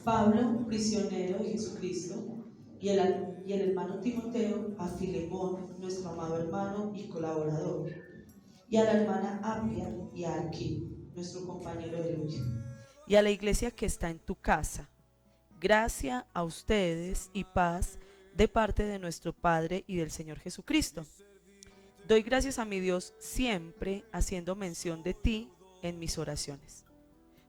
Pablo, prisionero de Jesucristo, y el hermano Timoteo, a Filemón, nuestro amado hermano y colaborador, y a la hermana Apia y a Arquipo, nuestro compañero de lucha. Y a la iglesia que está en tu casa. Gracia a ustedes y paz de parte de nuestro Padre y del Señor Jesucristo. Doy gracias a mi Dios siempre haciendo mención de ti en mis oraciones,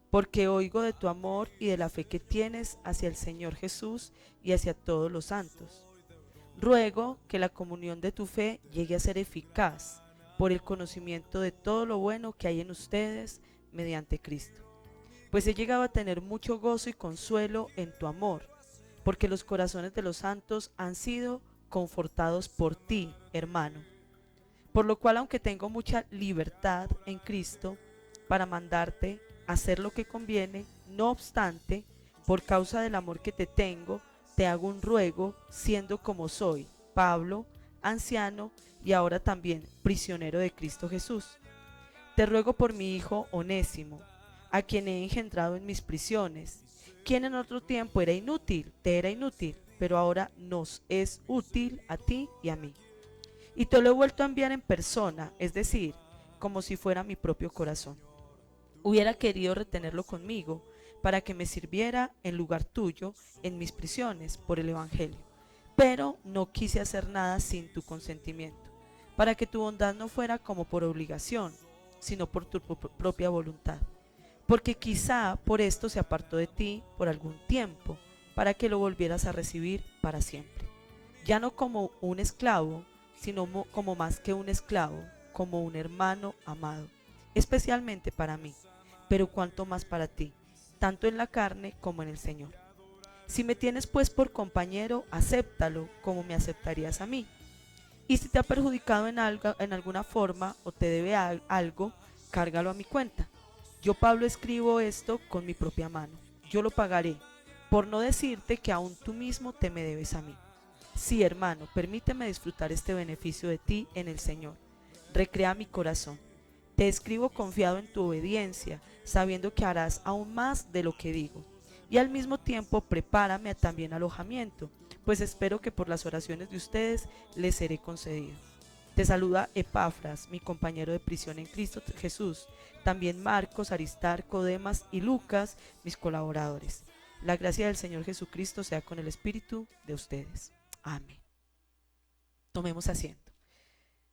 porque oigo de tu amor y de la fe que tienes hacia el Señor Jesús y hacia todos los santos. Ruego que la comunión de tu fe llegue a ser eficaz por el conocimiento de todo lo bueno que hay en ustedes mediante Cristo. Pues he llegado a tener mucho gozo y consuelo en tu amor, porque los corazones de los santos han sido confortados por ti, hermano. Por lo cual, aunque tengo mucha libertad en Cristo para mandarte a hacer lo que conviene, no obstante, por causa del amor que te tengo, te hago un ruego, siendo como soy, Pablo, anciano y ahora también prisionero de Cristo Jesús. Te ruego por mi hijo Onésimo, a quien he engendrado en mis prisiones, quien en otro tiempo era inútil, te era inútil, pero ahora nos es útil a ti y a mí. Y te lo he vuelto a enviar en persona, es decir, como si fuera mi propio corazón. Hubiera querido retenerlo conmigo para que me sirviera en lugar tuyo en mis prisiones por el Evangelio. Pero no quise hacer nada sin tu consentimiento, para que tu bondad no fuera como por obligación, sino por tu propia voluntad. Porque quizá por esto se apartó de ti por algún tiempo, para que lo volvieras a recibir para siempre. Ya no como un esclavo, sino como más que un esclavo, como un hermano amado, especialmente para mí, pero cuanto más para ti, tanto en la carne como en el Señor. Si me tienes pues por compañero, acéptalo como me aceptarías a mí. Y si te ha perjudicado en alguna forma o te debe algo, cárgalo a mi cuenta. Yo, Pablo, escribo esto con mi propia mano. Yo lo pagaré, por no decirte que aún tú mismo te me debes a mí. Sí, hermano, permíteme disfrutar este beneficio de ti en el Señor. Recrea mi corazón. Te escribo confiado en tu obediencia, sabiendo que harás aún más de lo que digo. Y al mismo tiempo prepárame también alojamiento, pues espero que por las oraciones de ustedes les seré concedido. Te saluda Epafras, mi compañero de prisión en Cristo Jesús, también Marcos, Aristarco, Demas y Lucas, mis colaboradores. La gracia del Señor Jesucristo sea con el espíritu de ustedes. Amén. Tomemos asiento.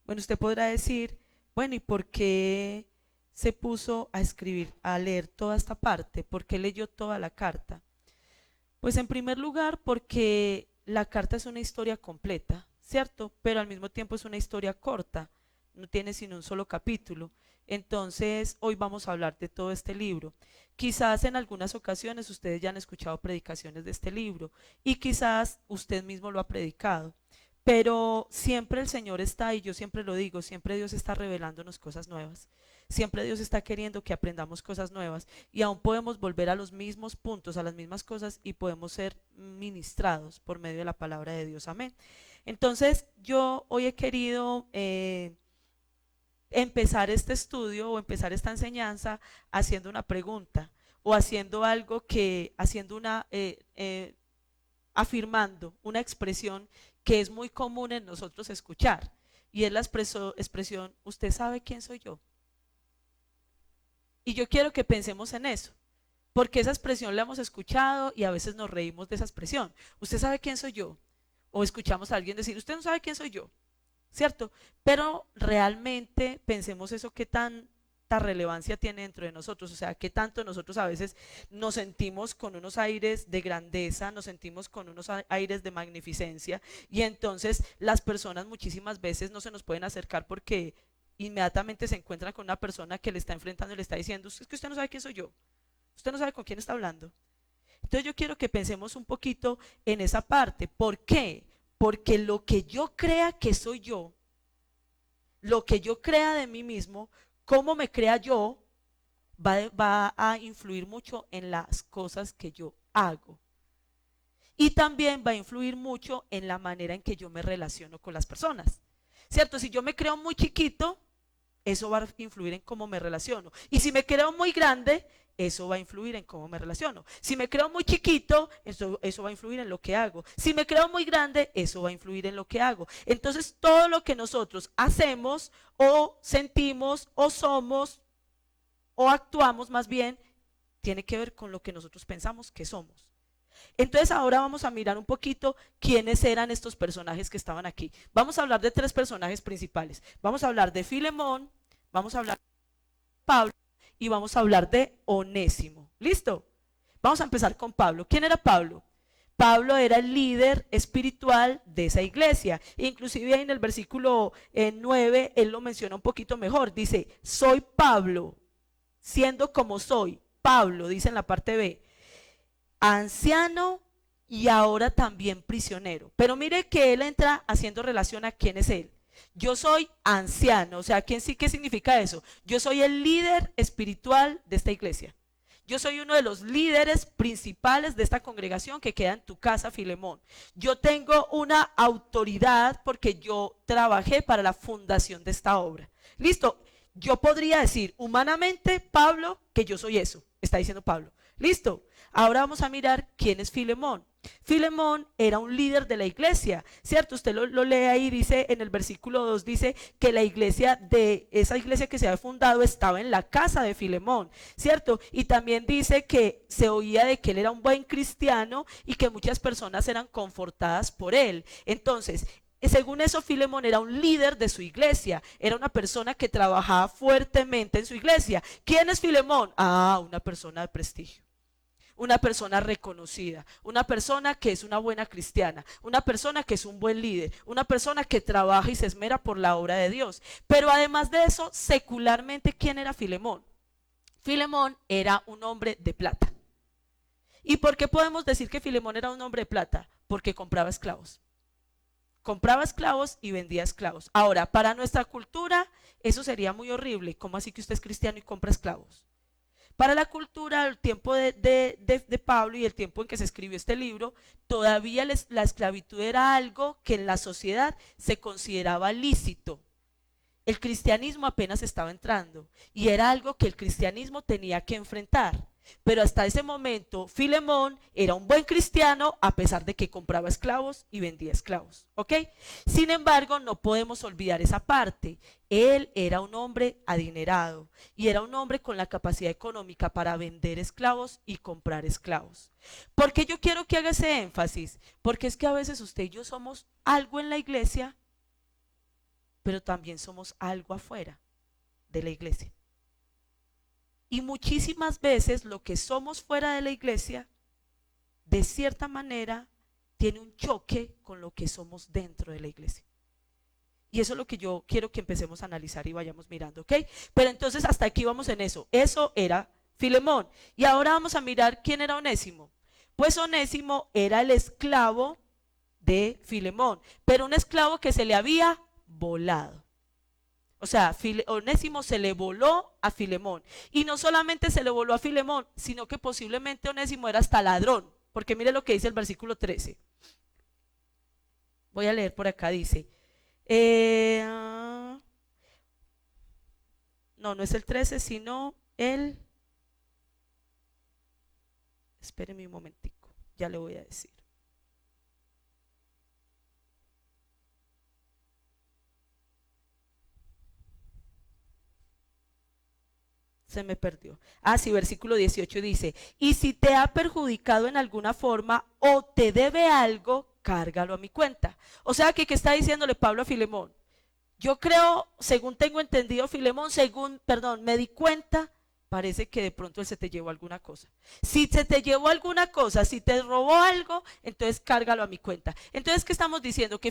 Bueno, usted podrá decir, bueno, ¿y por qué se puso a escribir, a leer toda esta parte? ¿Por qué leyó toda la carta? Pues en primer lugar, porque la carta es una historia completa, ¿cierto? Pero al mismo tiempo es una historia corta, no tiene sino un solo capítulo. Entonces, hoy vamos a hablar de todo este libro. Quizás en algunas ocasiones ustedes ya han escuchado predicaciones de este libro y quizás usted mismo lo ha predicado. Pero siempre el Señor está, y yo siempre lo digo, siempre Dios está revelándonos cosas nuevas. Siempre Dios está queriendo que aprendamos cosas nuevas y aún podemos volver a los mismos puntos, a las mismas cosas y podemos ser ministrados por medio de la palabra de Dios. Amén. Entonces yo hoy he querido empezar este estudio o empezar esta enseñanza haciendo una pregunta o haciendo algo que, haciendo una, afirmando una expresión que es muy común en nosotros escuchar y es la expresión, ¿usted sabe quién soy yo? Y yo quiero que pensemos en eso, porque esa expresión la hemos escuchado y a veces nos reímos de esa expresión. ¿Usted sabe quién soy yo? O escuchamos a alguien decir, usted no sabe quién soy yo, ¿cierto? Pero realmente pensemos eso, qué tanta relevancia tiene dentro de nosotros, o sea, qué tanto nosotros a veces nos sentimos con unos aires de grandeza, nos sentimos con unos aires de magnificencia y entonces las personas muchísimas veces no se nos pueden acercar porque inmediatamente se encuentran con una persona que le está enfrentando y le está diciendo, es que usted no sabe quién soy yo, usted no sabe con quién está hablando. Entonces yo quiero que pensemos un poquito en esa parte. ¿Por qué? Porque lo que yo crea que soy yo, lo que yo crea de mí mismo, cómo me crea yo, va a influir mucho en las cosas que yo hago. Y también va a influir mucho en la manera en que yo me relaciono con las personas. ¿Cierto? Si yo me creo muy chiquito, eso va a influir en cómo me relaciono. Y si me creo muy grande, eso va a influir en cómo me relaciono. Si me creo muy chiquito, eso va a influir en lo que hago. Si me creo muy grande, eso va a influir en lo que hago. Entonces, todo lo que nosotros hacemos o sentimos o somos o actuamos más bien, tiene que ver con lo que nosotros pensamos que somos. Entonces ahora vamos a mirar un poquito quiénes eran estos personajes que estaban aquí. Vamos a hablar de 3 personajes principales. Vamos a hablar de Filemón, vamos a hablar de Pablo y vamos a hablar de Onésimo. ¿Listo? Vamos a empezar con Pablo. ¿Quién era Pablo? Pablo era el líder espiritual de esa iglesia. Inclusive ahí en el versículo 9 él lo menciona un poquito mejor. Dice, soy Pablo, siendo como soy. Pablo, dice en la parte B, anciano y ahora también prisionero. Pero mire que él entra haciendo relación a quién es él. Yo soy anciano, o sea, ¿qué significa eso? Yo soy el líder espiritual de esta iglesia. Yo soy uno de los líderes principales de esta congregación que queda en tu casa, Filemón. Yo tengo una autoridad porque yo trabajé para la fundación de esta obra. Listo, yo podría decir humanamente, Pablo, que yo soy eso, está diciendo Pablo. Listo, ahora vamos a mirar quién es Filemón. Filemón era un líder de la iglesia, ¿cierto? Usted lo lee ahí, dice en el versículo 2, dice que la iglesia de esa iglesia que se había fundado estaba en la casa de Filemón, ¿cierto? Y también dice que se oía de que él era un buen cristiano y que muchas personas eran confortadas por él. Entonces, según eso, Filemón era un líder de su iglesia, era una persona que trabajaba fuertemente en su iglesia. ¿Quién es Filemón? Ah, una persona de prestigio, una persona reconocida, una persona que es una buena cristiana, una persona que es un buen líder, una persona que trabaja y se esmera por la obra de Dios. Pero además de eso, secularmente, ¿quién era Filemón? Filemón era un hombre de plata. ¿Y por qué podemos decir que Filemón era un hombre de plata? Porque compraba esclavos. Compraba esclavos y vendía esclavos. Ahora, para nuestra cultura, eso sería muy horrible. ¿Cómo así que usted es cristiano y compra esclavos? Para la cultura, el tiempo de Pablo y el tiempo en que se escribió este libro, todavía la esclavitud era algo que en la sociedad se consideraba lícito. El cristianismo apenas estaba entrando y era algo que el cristianismo tenía que enfrentar. Pero hasta ese momento Filemón era un buen cristiano a pesar de que compraba esclavos y vendía esclavos, ¿ok? Sin embargo, no podemos olvidar esa parte. Él era un hombre adinerado y era un hombre con la capacidad económica para vender esclavos y comprar esclavos. ¿Por qué yo quiero que haga ese énfasis? Porque es que a veces usted y yo somos algo en la iglesia, pero también somos algo afuera de la iglesia. Y muchísimas veces lo que somos fuera de la iglesia, de cierta manera, tiene un choque con lo que somos dentro de la iglesia. Y eso es lo que yo quiero que empecemos a analizar y vayamos mirando, ¿ok? Pero entonces hasta aquí vamos en eso. Eso era Filemón. Y ahora vamos a mirar quién era Onésimo. Pues Onésimo era el esclavo de Filemón, pero un esclavo que se le había volado. O sea, Onésimo se le voló a Filemón. Y no solamente se le voló a Filemón, sino que posiblemente Onésimo era hasta ladrón. Porque mire lo que dice el versículo 13. Voy a leer por acá, dice. No es el 13, sino el... Espéreme un momentico, ya le voy a decir. Se me perdió. Ah, sí, versículo 18 dice, y si te ha perjudicado en alguna forma o te debe algo, cárgalo a mi cuenta. O sea que, ¿qué está diciéndole Pablo a Filemón? Yo creo, según tengo entendido, Filemón, me di cuenta, parece que de pronto él se te llevó alguna cosa. Si se te llevó alguna cosa, si te robó algo, entonces cárgalo a mi cuenta. Entonces, ¿qué estamos diciendo? Que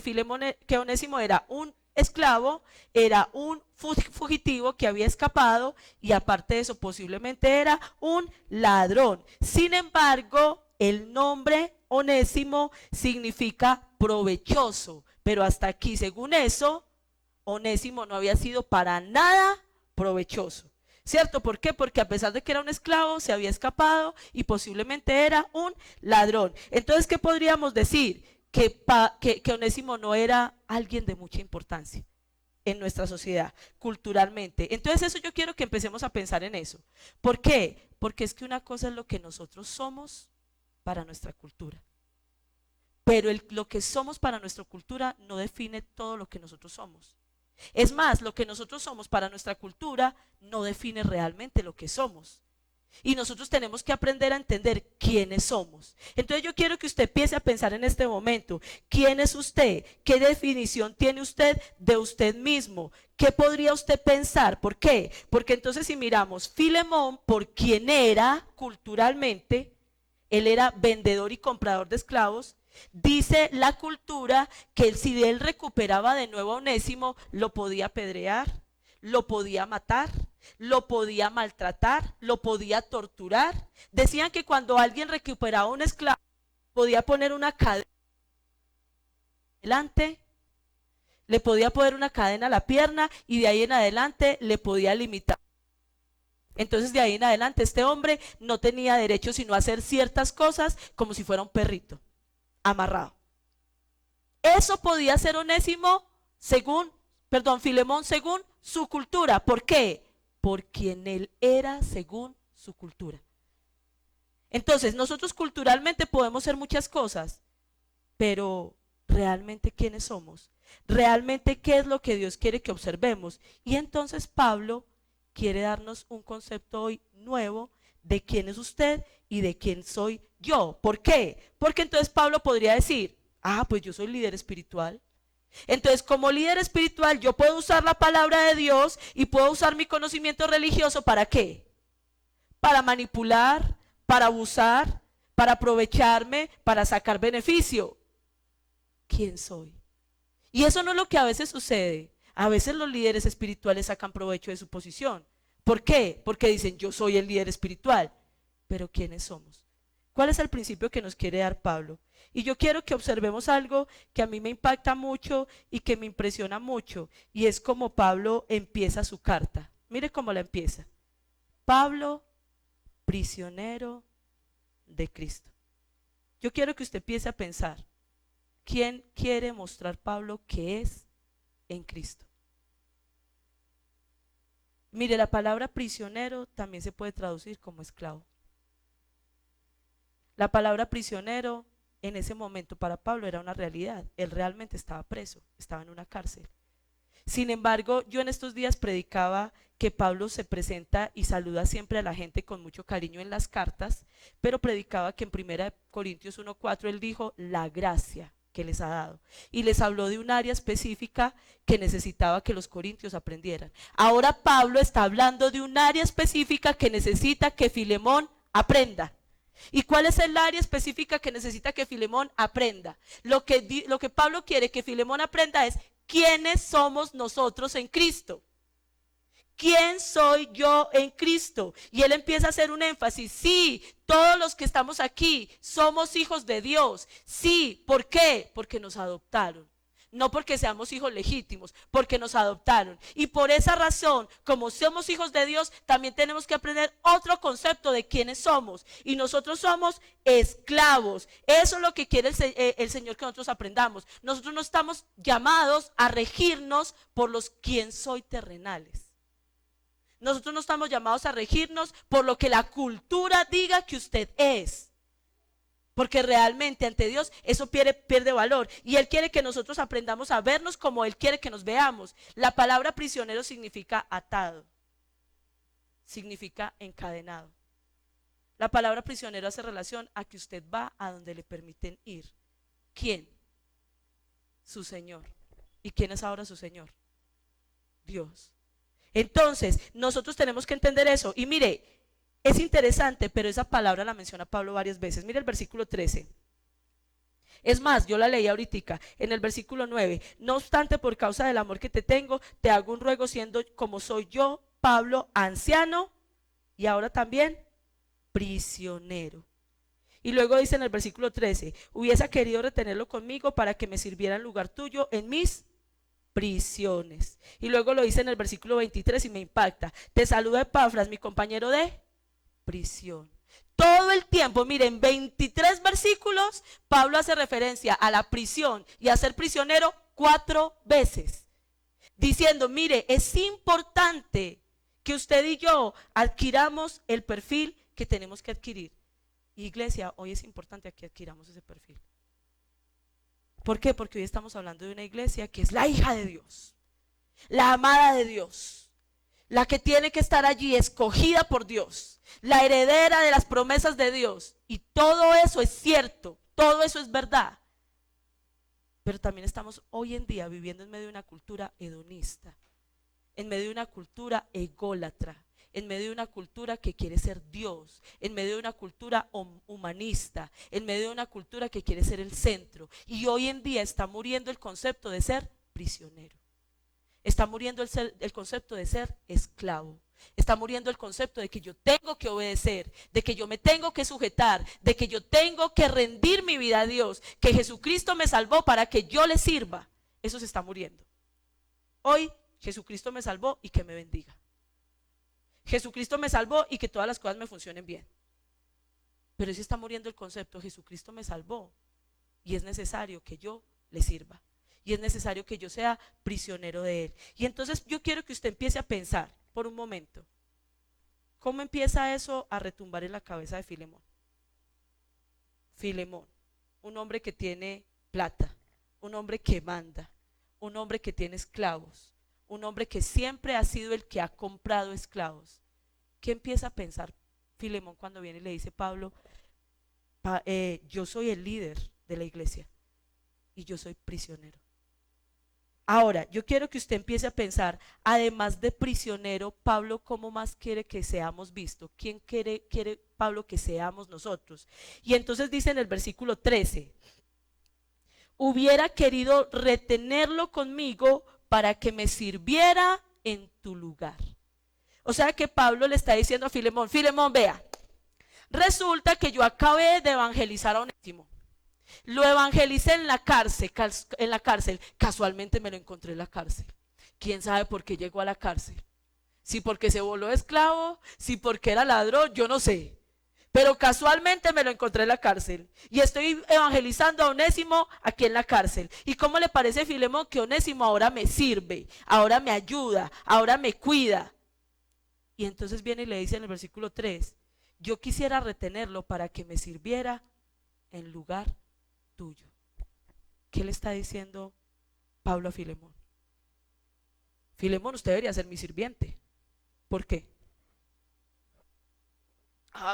que Onésimo era un esclavo, era un fugitivo que había escapado y aparte de eso posiblemente era un ladrón. Sin embargo, el nombre Onésimo significa provechoso, pero hasta aquí, según eso, Onésimo no había sido para nada provechoso, ¿cierto? ¿Por qué? Porque a pesar de que era un esclavo, se había escapado y posiblemente era un ladrón. Entonces, ¿qué podríamos decir? Que Onésimo no era alguien de mucha importancia. en nuestra sociedad, culturalmente. Entonces eso yo quiero que empecemos a pensar en eso. ¿Por qué? Porque es que una cosa es lo que nosotros somos para nuestra cultura. Pero lo que somos para nuestra cultura no define todo lo que nosotros somos. Es más, lo que nosotros somos para nuestra cultura no define realmente lo que somos. Y nosotros tenemos que aprender a entender quiénes somos. Entonces yo quiero que usted empiece a pensar en este momento, ¿quién es usted? ¿Qué definición tiene usted de usted mismo? ¿Qué podría usted pensar? ¿Por qué? Porque entonces si miramos Filemón, por quien era culturalmente, él era vendedor y comprador de esclavos. Dice la cultura que si él recuperaba de nuevo a Onésimo, lo podía apedrear, lo podía matar, lo podía maltratar, lo podía torturar. Decían que cuando alguien recuperaba a un esclavo, podía poner una cadena delante, le podía poner una cadena a la pierna y de ahí en adelante le podía limitar. Entonces de ahí en adelante este hombre no tenía derecho sino a hacer ciertas cosas como si fuera un perrito amarrado. Eso podía ser Filemón según su cultura. ¿Por qué? Por quien él era según su cultura. Entonces nosotros culturalmente podemos ser muchas cosas, pero realmente quiénes somos, realmente qué es lo que Dios quiere que observemos. Y entonces Pablo quiere darnos un concepto hoy nuevo de quién es usted y de quién soy yo. ¿Por qué? Porque entonces Pablo podría decir, pues yo soy líder espiritual. Entonces como líder espiritual yo puedo usar la palabra de Dios y puedo usar mi conocimiento religioso. ¿Para qué? Para manipular, para abusar, para aprovecharme, para sacar beneficio. ¿Quién soy? Y eso no es lo que a veces sucede. A veces los líderes espirituales sacan provecho de su posición. ¿Por qué? Porque dicen yo soy el líder espiritual. Pero ¿quiénes somos? ¿Cuál es el principio que nos quiere dar Pablo? Y yo quiero que observemos algo que a mí me impacta mucho y que me impresiona mucho. Y es como Pablo empieza su carta. Mire cómo la empieza. Pablo, prisionero de Cristo. Yo quiero que usted empiece a pensar, ¿quién quiere mostrar Pablo que es en Cristo? Mire, la palabra prisionero también se puede traducir como esclavo. La palabra prisionero en ese momento para Pablo era una realidad. Él realmente estaba preso, estaba en una cárcel. Sin embargo, yo en estos días predicaba que Pablo se presenta y saluda siempre a la gente con mucho cariño en las cartas, pero predicaba que en 1 Corintios 1:4 él dijo la gracia que les ha dado y les habló de un área específica que necesitaba que los corintios aprendieran. Ahora Pablo está hablando de un área específica que necesita que Filemón aprenda. ¿Y cuál es el área específica que necesita que Filemón aprenda? Lo que Pablo quiere que Filemón aprenda es ¿quiénes somos nosotros en Cristo? ¿Quién soy yo en Cristo? Y él empieza a hacer un énfasis. Sí, todos los que estamos aquí somos hijos de Dios. Sí, ¿por qué? Porque nos adoptaron. No porque seamos hijos legítimos, porque nos adoptaron. Y por esa razón, como somos hijos de Dios, también tenemos que aprender otro concepto de quiénes somos. Y nosotros somos esclavos. Eso es lo que quiere el Señor que nosotros aprendamos. Nosotros no estamos llamados a regirnos por los quién soy terrenales. Nosotros no estamos llamados a regirnos por lo que la cultura diga que usted es. Porque realmente ante Dios eso pierde valor. Y Él quiere que nosotros aprendamos a vernos como Él quiere que nos veamos. La palabra prisionero significa atado. Significa encadenado. La palabra prisionero hace relación a que usted va a donde le permiten ir. ¿Quién? Su Señor. ¿Y quién es ahora su Señor? Dios. Entonces, nosotros tenemos que entender eso. Y mire, es interesante, pero esa palabra la menciona Pablo varias veces. Mire el versículo 13. Es más, yo la leí ahorita, en el versículo 9. No obstante, por causa del amor que te tengo, te hago un ruego siendo como soy yo, Pablo, anciano y ahora también prisionero. Y luego dice en el versículo 13, hubiese querido retenerlo conmigo para que me sirviera en lugar tuyo en mis prisiones. Y luego lo dice en el versículo 23 y me impacta. Te saluda Epafras, mi compañero de prisión. Todo el tiempo, miren, 23 versículos, Pablo hace referencia a la prisión y a ser prisionero 4 veces. diciendo, mire, es importante que usted y yo adquiramos el perfil que tenemos que adquirir. Iglesia, hoy es importante que adquiramos ese perfil. ¿Por qué? Porque hoy estamos hablando de una iglesia que es la hija de Dios, la amada de Dios, la que tiene que estar allí escogida por Dios, la heredera de las promesas de Dios. Y todo eso es cierto, todo eso es verdad. Pero también estamos hoy en día viviendo en medio de una cultura hedonista, en medio de una cultura ególatra, en medio de una cultura que quiere ser Dios, en medio de una cultura humanista, en medio de una cultura que quiere ser el centro. Y hoy en día está muriendo el concepto de ser prisionero. Está muriendo el concepto de ser esclavo. Está muriendo el concepto de que yo tengo que obedecer, de que yo me tengo que sujetar, de que yo tengo que rendir mi vida a Dios, que Jesucristo me salvó para que yo le sirva. Eso se está muriendo. Hoy Jesucristo me salvó y que me bendiga. Jesucristo me salvó y que todas las cosas me funcionen bien. Pero ese está muriendo el concepto. Jesucristo me salvó y es necesario que yo le sirva. Y es necesario que yo sea prisionero de Él. Y entonces yo quiero que usted empiece a pensar por un momento, ¿cómo empieza eso a retumbar en la cabeza de Filemón? Filemón, un hombre que tiene plata, un hombre que manda, un hombre que tiene esclavos, un hombre que siempre ha sido el que ha comprado esclavos. ¿Qué empieza a pensar Filemón cuando viene y le dice Pablo, yo soy el líder de la iglesia y yo soy prisionero? Ahora, yo quiero que usted empiece a pensar, además de prisionero, Pablo, ¿cómo más quiere que seamos vistos? ¿Quién quiere Pablo que seamos nosotros? Y entonces dice en el versículo 13, hubiera querido retenerlo conmigo para que me sirviera en tu lugar. O sea que Pablo le está diciendo a Filemón, Filemón, vea, resulta que yo acabé de evangelizar a Onésimo. Lo evangelicé en la cárcel, casualmente me lo encontré en la cárcel. ¿Quién sabe por qué llegó a la cárcel? Si porque se voló esclavo, si porque era ladrón, yo no sé. Pero casualmente me lo encontré en la cárcel y estoy evangelizando a Onésimo aquí en la cárcel. ¿Y cómo le parece, Filemón, que Onésimo ahora me sirve, ahora me ayuda, ahora me cuida? Y entonces viene y le dice en el versículo 3, yo quisiera retenerlo para que me sirviera en lugar tuyo. ¿Qué le está diciendo Pablo a Filemón? Filemón, usted debería ser mi sirviente. ¿Por qué?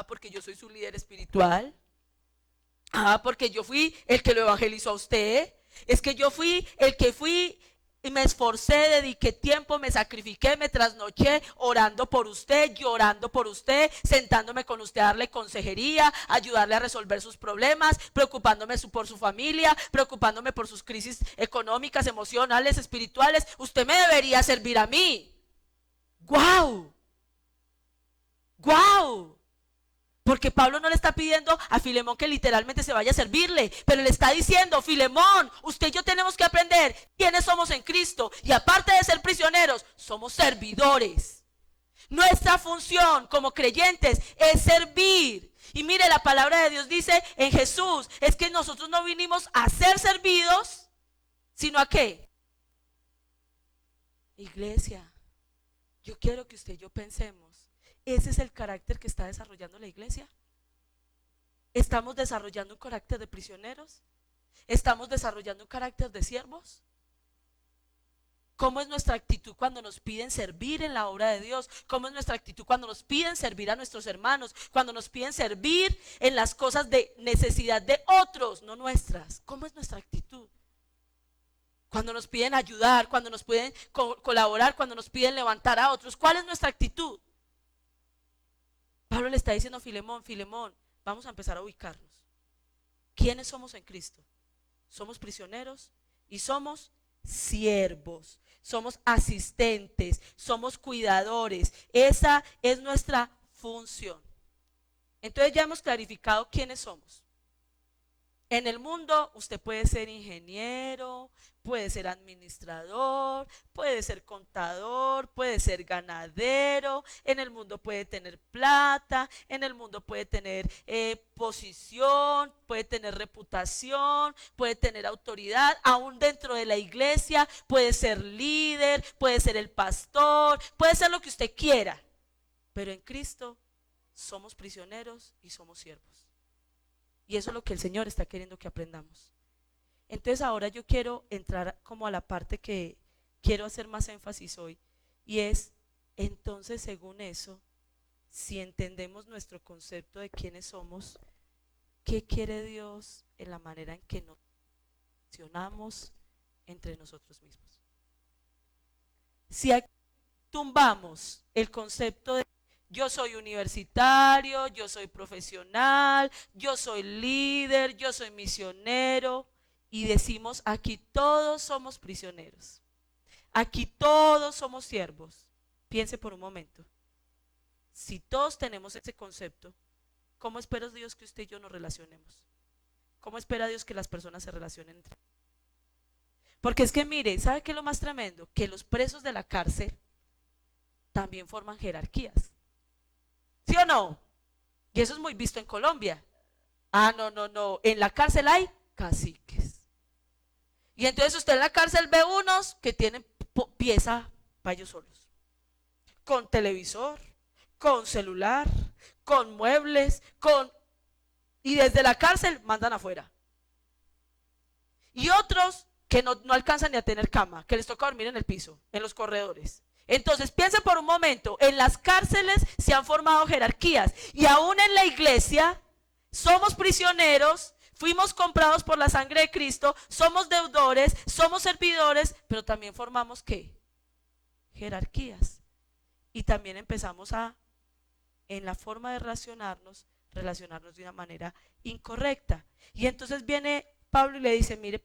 Porque yo soy su líder espiritual. Porque yo fui el que lo evangelizó a usted. Es que yo fui el que fui y me esforcé, dediqué tiempo, me sacrifiqué, me trasnoché orando por usted, llorando por usted, sentándome con usted a darle consejería, ayudarle a resolver sus problemas, preocupándome por su familia, preocupándome por sus crisis económicas, emocionales, espirituales. Usted me debería servir a mí. ¡Guau! ¡Guau! Porque Pablo no le está pidiendo a Filemón que literalmente se vaya a servirle, pero le está diciendo, Filemón, usted y yo tenemos que aprender quiénes somos en Cristo. Y aparte de ser prisioneros, somos servidores. Nuestra función como creyentes es servir. Y mire, la palabra de Dios dice en Jesús, es que nosotros no vinimos a ser servidos, sino a ¿qué? Iglesia, yo quiero que usted y yo pensemos. ¿Ese es el carácter que está desarrollando la iglesia? ¿Estamos desarrollando un carácter de prisioneros? ¿Estamos desarrollando un carácter de siervos? ¿Cómo es nuestra actitud cuando nos piden servir en la obra de Dios? ¿Cómo es nuestra actitud cuando nos piden servir a nuestros hermanos? Cuando nos piden servir en las cosas de necesidad de otros, no nuestras. ¿Cómo es nuestra actitud? Cuando nos piden ayudar, cuando nos piden colaborar, cuando nos piden levantar a otros, ¿cuál es nuestra actitud? Pablo le está diciendo a Filemón, Filemón, vamos a empezar a ubicarnos. ¿Quiénes somos en Cristo? Somos prisioneros y somos siervos, somos asistentes, somos cuidadores. Esa es nuestra función. Entonces ya hemos clarificado quiénes somos. En el mundo usted puede ser ingeniero, puede ser administrador, puede ser contador, puede ser ganadero, en el mundo puede tener plata, en el mundo puede tener posición, puede tener reputación, puede tener autoridad, aún dentro de la iglesia puede ser líder, puede ser el pastor, puede ser lo que usted quiera, pero en Cristo somos prisioneros y somos siervos. Y eso es lo que el Señor está queriendo que aprendamos. Entonces ahora yo quiero entrar como a la parte que quiero hacer más énfasis hoy, y es, entonces según eso, si entendemos nuestro concepto de quiénes somos, ¿qué quiere Dios en la manera en que nos relacionamos entre nosotros mismos? Si aquí tumbamos el concepto de yo soy universitario, yo soy profesional, yo soy líder, yo soy misionero, y decimos aquí todos somos prisioneros, aquí todos somos siervos. Piense por un momento, si todos tenemos ese concepto, ¿cómo espera Dios que usted y yo nos relacionemos? ¿Cómo espera Dios que las personas se relacionen entre ellos? Porque es que mire, ¿sabe qué es lo más tremendo? Que los presos de la cárcel también forman jerarquías. ¿Sí o no? Y eso es muy visto en Colombia. Ah, no. En la cárcel hay caciques. Y entonces usted en la cárcel ve unos que tienen pieza para ellos solos. Con televisor, con celular, con muebles, y desde la cárcel mandan afuera. Y otros que no alcanzan ni a tener cama, que les toca dormir en el piso, en los corredores. Entonces piensen por un momento, en las cárceles se han formado jerarquías, y aún en la iglesia somos prisioneros, fuimos comprados por la sangre de Cristo, somos deudores, somos servidores, pero también formamos ¿qué? Jerarquías. Y también empezamos en la forma de relacionarnos de una manera incorrecta. Y entonces viene Pablo y le dice, mire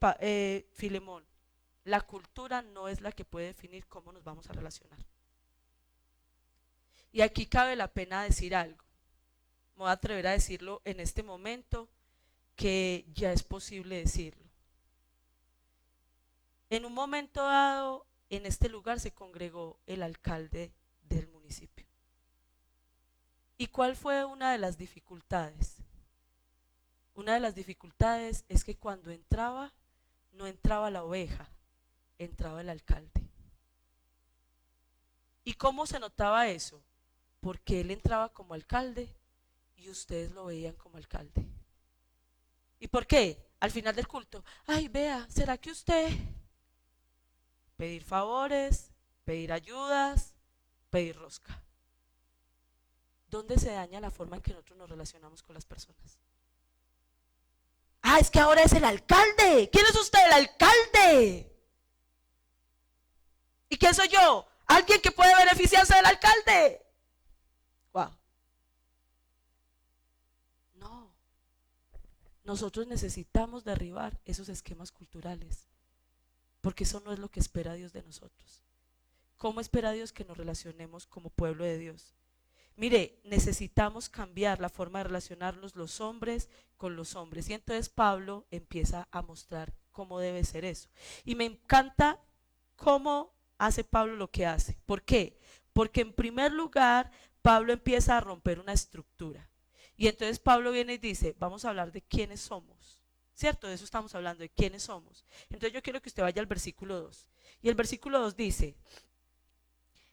Filemón, la cultura no es la que puede definir cómo nos vamos a relacionar. Y aquí cabe la pena decir algo. Me voy a atrever a decirlo en este momento, que ya es posible decirlo. En un momento dado, en este lugar se congregó el alcalde del municipio. ¿Y cuál fue una de las dificultades? Una de las dificultades es que cuando entraba, no entraba la oveja, entraba el alcalde. ¿Y cómo se notaba eso? Porque él entraba como alcalde y ustedes lo veían como alcalde. ¿Y por qué? Al final del culto, ay, vea, ¿será que usted? Pedir favores, pedir ayudas, pedir rosca. ¿Dónde se daña la forma en que nosotros nos relacionamos con las personas? Ah, es que ahora es el alcalde. ¿Quién es usted? El alcalde. ¿Y quién soy yo? Alguien que puede beneficiarse del alcalde. Wow. No. Nosotros necesitamos derribar esos esquemas culturales, porque eso no es lo que espera Dios de nosotros. ¿Cómo espera Dios que nos relacionemos como pueblo de Dios? Mire, necesitamos cambiar la forma de relacionarnos los hombres con los hombres. Y entonces Pablo empieza a mostrar cómo debe ser eso. Y me encanta cómo hace Pablo lo que hace. ¿Por qué? Porque en primer lugar, Pablo empieza a romper una estructura. Y entonces Pablo viene y dice, vamos a hablar de quiénes somos. ¿Cierto? De eso estamos hablando, de quiénes somos. Entonces yo quiero que usted vaya al versículo 2. Y el versículo 2 dice,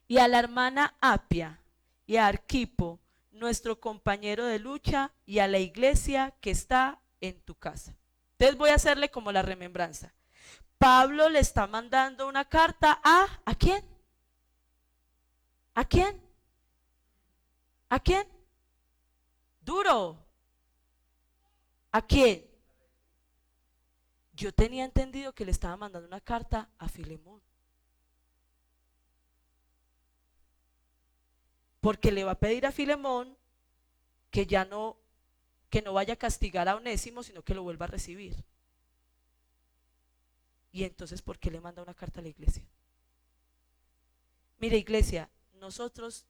y a la hermana Apia y a Arquipo, nuestro compañero de lucha, y a la iglesia que está en tu casa. Entonces voy a hacerle como la remembranza. Pablo le está mandando una carta ¿a quién? ¿A quién? ¿A quién? Duro. ¿A quién? Yo tenía entendido que le estaba mandando una carta a Filemón, porque le va a pedir a Filemón que ya no, que no vaya a castigar a Onésimo, sino que lo vuelva a recibir. Y entonces, ¿por qué le manda una carta a la iglesia? Mire, iglesia, nosotros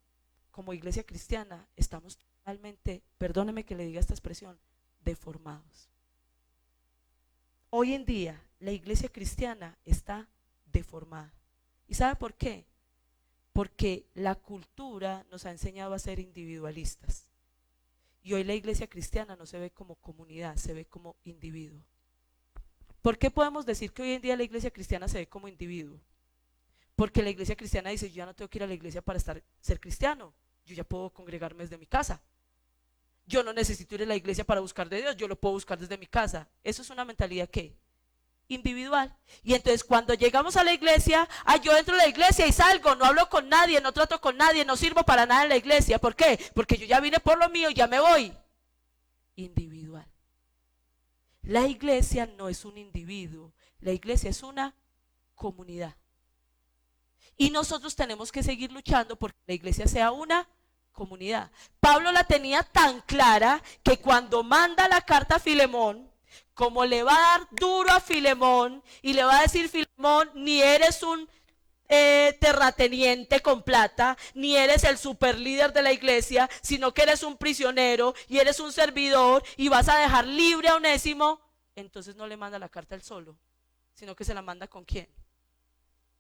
como iglesia cristiana estamos totalmente, perdóneme que le diga esta expresión, deformados. hoy en día la iglesia cristiana está deformada. ¿Y sabe por qué? Porque la cultura nos ha enseñado a ser individualistas. Y hoy la iglesia cristiana no se ve como comunidad, se ve como individuo. ¿Por qué podemos decir que hoy en día la iglesia cristiana se ve como individuo? Porque la iglesia cristiana dice, yo ya no tengo que ir a la iglesia para ser cristiano, yo ya puedo congregarme desde mi casa. Yo no necesito ir a la iglesia para buscar de Dios, yo lo puedo buscar desde mi casa. Eso es una mentalidad ¿qué? Individual. Y entonces cuando llegamos a la iglesia, yo entro a la iglesia y salgo, no hablo con nadie, no trato con nadie, no sirvo para nada en la iglesia. ¿Por qué? Porque yo ya vine por lo mío y ya me voy. Individual. La iglesia no es un individuo, la iglesia es una comunidad. Y nosotros tenemos que seguir luchando porque la iglesia sea una comunidad. Pablo la tenía tan clara que cuando manda la carta a Filemón, como le va a dar duro a Filemón y le va a decir, Filemón, ni eres un terrateniente con plata, ni eres el superlíder de la iglesia, sino que eres un prisionero y eres un servidor y vas a dejar libre a Onésimo. Entonces no le manda la carta él solo, sino que se la manda ¿con quién?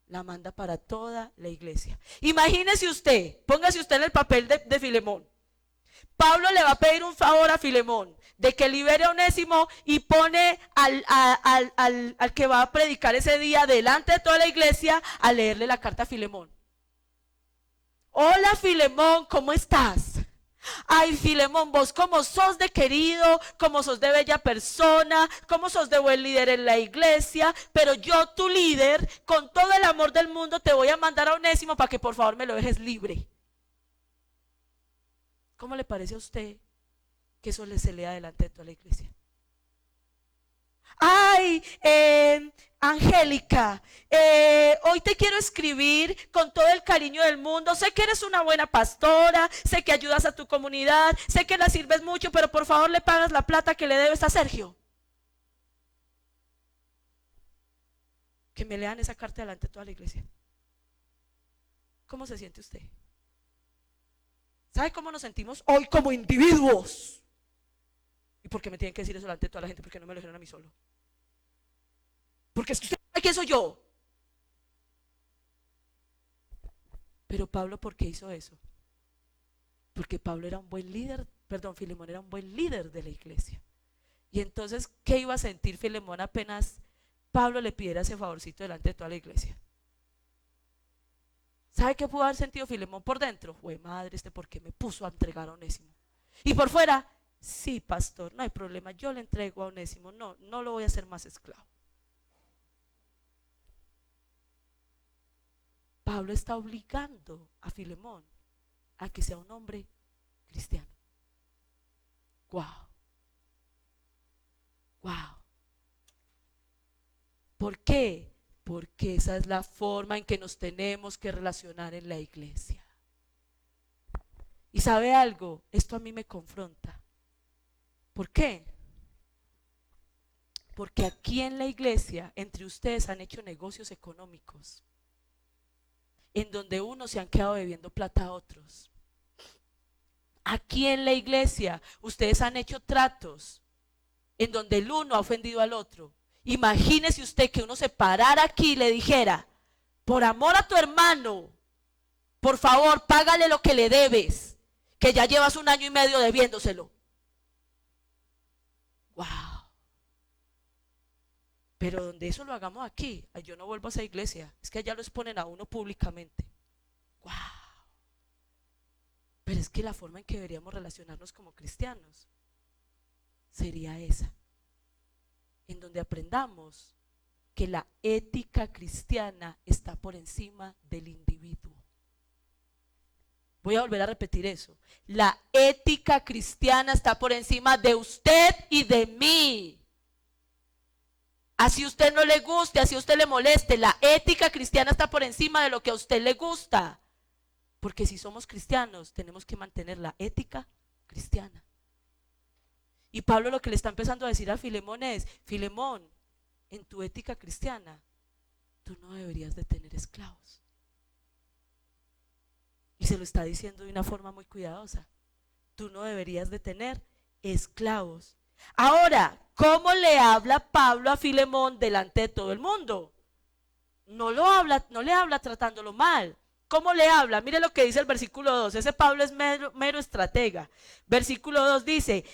La manda para toda la iglesia. Imagínese usted, póngase usted en el papel de Filemón. Pablo le va a pedir un favor a Filemón de que libere a Onésimo y pone al que va a predicar ese día delante de toda la iglesia a leerle la carta a Filemón. Hola Filemón, ¿cómo estás? Ay Filemón, vos como sos de querido, como sos de bella persona, como sos de buen líder en la iglesia, pero yo tu líder, con todo el amor del mundo te voy a mandar a Onésimo para que por favor me lo dejes libre. ¿Cómo le parece a usted que eso se lea delante de toda la iglesia? Ay, Angélica, hoy te quiero escribir con todo el cariño del mundo. Sé que eres una buena pastora, sé que ayudas a tu comunidad, sé que la sirves mucho, pero por favor le pagas la plata que le debes a Sergio. Que me lean esa carta delante de toda la iglesia. ¿Cómo se siente usted? ¿Sabe cómo nos sentimos hoy como individuos? ¿Y por qué me tienen que decir eso delante de toda la gente? Porque no me lo dijeron a mí solo. Porque es que usted sabe quién soy yo. Pero Pablo, ¿por qué hizo eso? Porque Pablo era un buen líder, Filemón era un buen líder de la iglesia. Y entonces, ¿qué iba a sentir Filemón apenas Pablo le pidiera ese favorcito delante de toda la iglesia? ¿Sabe qué pudo haber sentido Filemón por dentro? Jue madre, ¿por qué me puso a entregar a Onésimo? Y por fuera, sí, pastor, no hay problema, yo le entrego a Onésimo, no lo voy a hacer más esclavo. Pablo está obligando a Filemón a que sea un hombre cristiano. Wow. Wow. ¿Por qué? Porque esa es la forma en que nos tenemos que relacionar en la iglesia. Y sabe algo, esto a mí me confronta. ¿Por qué? Porque aquí en la iglesia, entre ustedes han hecho negocios económicos, en donde unos se han quedado bebiendo plata a otros. Aquí en la iglesia, ustedes han hecho tratos, en donde el uno ha ofendido al otro. Imagínese usted que uno se parara aquí y le dijera, por amor a tu hermano, por favor, págale lo que le debes, que ya llevas 1 año y medio debiéndoselo. Wow. Pero donde eso lo hagamos aquí, yo no vuelvo a esa iglesia, es que allá lo exponen a uno públicamente. Wow. Pero es que la forma en que deberíamos relacionarnos como cristianos sería esa, en donde aprendamos que la ética cristiana está por encima del individuo. Voy a volver a repetir eso. La ética cristiana está por encima de usted y de mí. Así a usted no le guste, así a usted le moleste, la ética cristiana está por encima de lo que a usted le gusta. Porque si somos cristianos, tenemos que mantener la ética cristiana. Y Pablo lo que le está empezando a decir a Filemón es, Filemón, en tu ética cristiana, tú no deberías de tener esclavos. Y se lo está diciendo de una forma muy cuidadosa. Tú no deberías de tener esclavos. Ahora, ¿cómo le habla Pablo a Filemón delante de todo el mundo? No le habla tratándolo mal. ¿Cómo le habla? Mire lo que dice el versículo 2. Ese Pablo es mero estratega. Versículo 2 dice,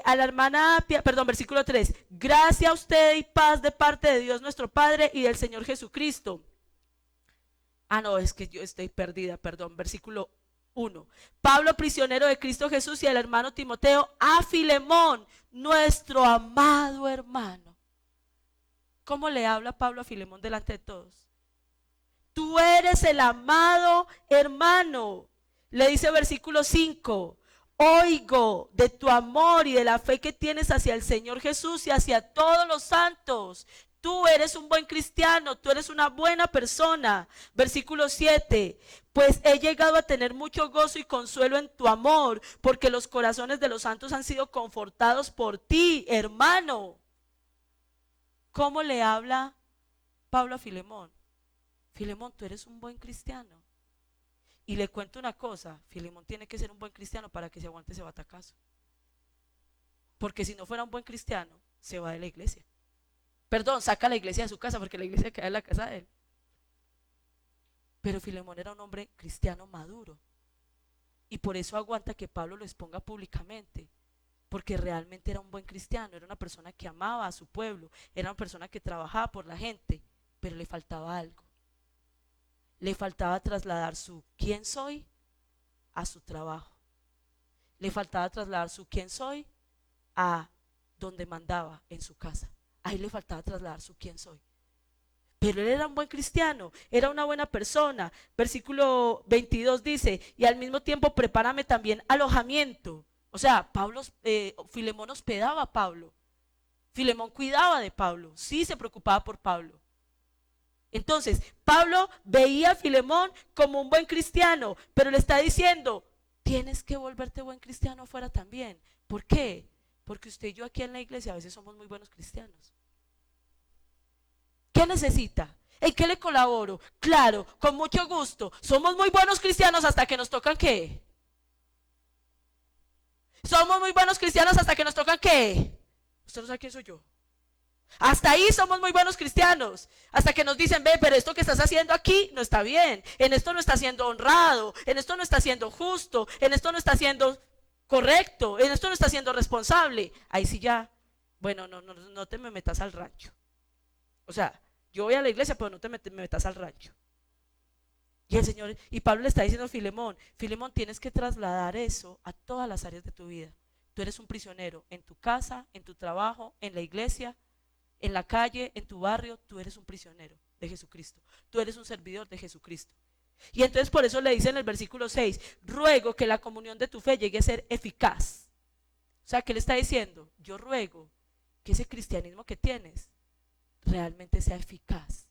a la hermana Apia, perdón, versículo 3, gracia a usted y paz de parte de Dios nuestro Padre y del Señor Jesucristo. Ah, no, es que yo estoy perdida, perdón, versículo 1. Pablo, prisionero de Cristo Jesús, y al hermano Timoteo, a Filemón, nuestro amado hermano. ¿Cómo le habla Pablo a Filemón delante de todos? Tú eres el amado hermano. Le dice versículo 5. Oigo de tu amor y de la fe que tienes hacia el Señor Jesús y hacia todos los santos. Tú eres un buen cristiano, tú eres una buena persona. Versículo 7. Pues he llegado a tener mucho gozo y consuelo en tu amor, porque los corazones de los santos han sido confortados por ti, hermano. ¿Cómo le habla Pablo a Filemón? Filemón, tú eres un buen cristiano. Y le cuento una cosa, Filemón tiene que ser un buen cristiano para que se aguante ese batacazo. Porque si no fuera un buen cristiano, se va de la iglesia. Perdón, saca la iglesia de su casa, porque la iglesia queda en la casa de él. Pero Filemón era un hombre cristiano maduro. Y por eso aguanta que Pablo lo exponga públicamente. Porque realmente era un buen cristiano, era una persona que amaba a su pueblo, era una persona que trabajaba por la gente, pero le faltaba algo. Le faltaba trasladar su quién soy a su trabajo. Le faltaba trasladar su quién soy a donde mandaba en su casa. Ahí le faltaba trasladar su quién soy. Pero él era un buen cristiano, era una buena persona. Versículo 22 dice, y al mismo tiempo prepárame también alojamiento. O sea, Filemón hospedaba a Pablo. Filemón cuidaba de Pablo, sí se preocupaba por Pablo. Entonces, Pablo veía a Filemón como un buen cristiano, pero le está diciendo, tienes que volverte buen cristiano afuera también. ¿Por qué? Porque usted y yo aquí en la iglesia a veces somos muy buenos cristianos. ¿Qué necesita? ¿En qué le colaboro? Claro, con mucho gusto. Somos muy buenos cristianos hasta que nos tocan ¿qué? Somos muy buenos cristianos hasta que nos tocan ¿qué? Usted no sabe quién soy yo. Hasta ahí somos muy buenos cristianos. Hasta que nos dicen, ve, pero esto que estás haciendo aquí no está bien. En esto no está siendo honrado. En esto no está siendo justo. En esto no está siendo correcto. En esto no está siendo responsable. Ahí sí ya, bueno, no te me metas al rancho. O sea, yo voy a la iglesia, pero no te me metas al rancho. Y el Señor, y Pablo le está diciendo a Filemón, Filemón, tienes que trasladar eso a todas las áreas de tu vida. Tú eres un prisionero en tu casa, en tu trabajo, en la iglesia, en la calle, en tu barrio. Tú eres un prisionero de Jesucristo. Tú eres un servidor de Jesucristo. Y entonces por eso le dice en el versículo 6, ruego que la comunión de tu fe llegue a ser eficaz. O sea, ¿qué le está diciendo? Yo ruego que ese cristianismo que tienes realmente sea eficaz.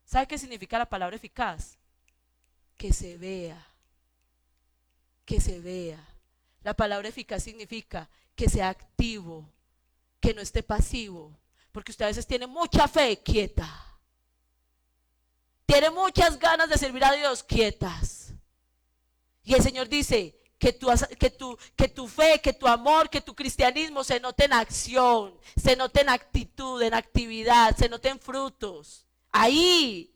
¿Sabe qué significa la palabra eficaz? Que se vea. Que se vea. La palabra eficaz significa que sea activo, que no esté pasivo. Porque usted a veces tiene mucha fe quieta. Tiene muchas ganas de servir a Dios quietas. Y el Señor dice que tu fe, que tu amor, que tu cristianismo se note en acción, se note en actitud, en actividad, se note en frutos. Ahí,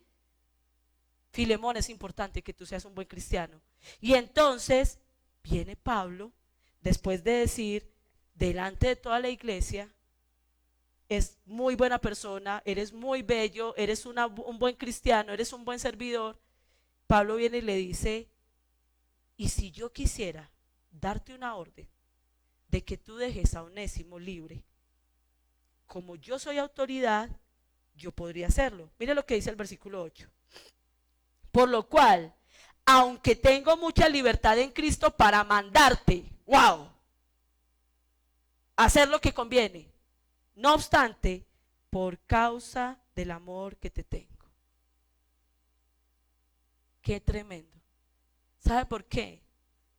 Filemón, es importante que tú seas un buen cristiano. Y entonces viene Pablo, después de decir delante de toda la iglesia, es muy buena persona, eres muy bello, eres un buen cristiano, eres un buen servidor. Pablo viene y le dice, y si yo quisiera darte una orden de que tú dejes a Onésimo libre, como yo soy autoridad, yo podría hacerlo. Mire lo que dice el versículo 8. Por lo cual, aunque tengo mucha libertad en Cristo para mandarte, wow, hacer lo que conviene, no obstante, por causa del amor que te tengo. Qué tremendo. ¿Sabe por qué?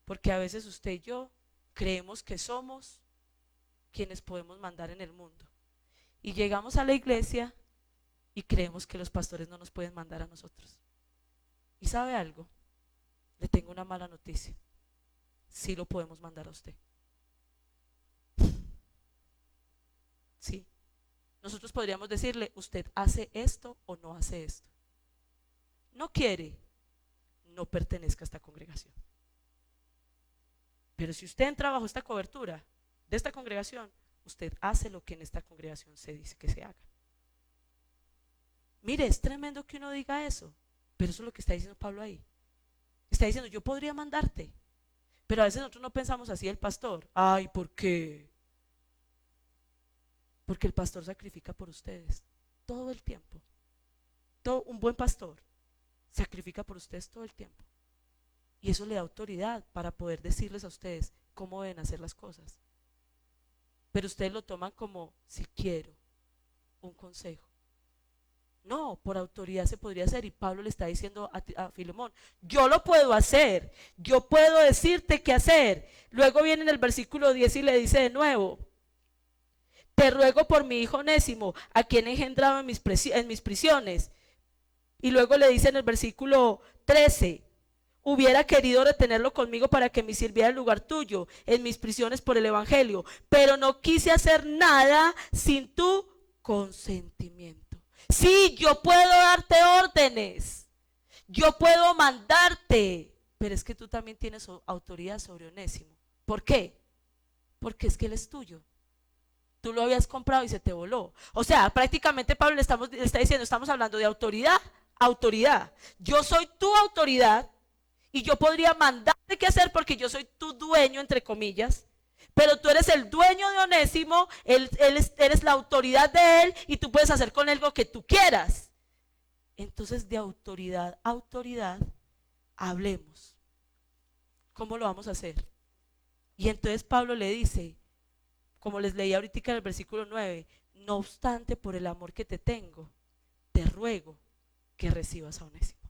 Porque a veces usted y yo creemos que somos quienes podemos mandar en el mundo. Y llegamos a la iglesia y creemos que los pastores no nos pueden mandar a nosotros. ¿Y sabe algo? Le tengo una mala noticia. Sí lo podemos mandar a usted. ¿sí? Nosotros podríamos decirle, usted hace esto o no hace esto. No quiere, no pertenezca a esta congregación. Pero si usted entra bajo esta cobertura de esta congregación, usted hace lo que en esta congregación se dice que se haga. Mire, es tremendo que uno diga eso, pero eso es lo que está diciendo Pablo ahí. Está diciendo, yo podría mandarte, pero a veces nosotros no pensamos así del pastor. Ay, ¿por qué? Porque el pastor sacrifica por ustedes todo el tiempo. Un buen pastor sacrifica por ustedes todo el tiempo. Y eso le da autoridad para poder decirles a ustedes cómo deben hacer las cosas. Pero ustedes lo toman como, si quiero, un consejo. No, por autoridad se podría hacer. Y Pablo le está diciendo a Filemón, yo lo puedo hacer, yo puedo decirte qué hacer. Luego viene en el versículo 10 y le dice de nuevo, te ruego por mi hijo Onésimo, a quien he engendrado en mis prisiones. Y luego le dice en el versículo 13, hubiera querido retenerlo conmigo para que me sirviera en lugar tuyo en mis prisiones por el evangelio, pero no quise hacer nada sin tu consentimiento. Sí, yo puedo darte órdenes, yo puedo mandarte, pero es que tú también tienes autoridad sobre Onésimo. ¿Por qué? Porque es que él es tuyo. Tú lo habías comprado y se te voló. O sea, prácticamente Pablo le está diciendo, estamos hablando de autoridad, autoridad. Yo soy tu autoridad y yo podría mandarte qué hacer porque yo soy tu dueño, entre comillas. Pero tú eres el dueño de Onésimo, eres la autoridad de él y tú puedes hacer con él lo que tú quieras. Entonces, de autoridad a autoridad, hablemos. ¿Cómo lo vamos a hacer? Y entonces Pablo le dice, como les leí ahorita en el versículo 9, no obstante, por el amor que te tengo, te ruego que recibas a Onésimo.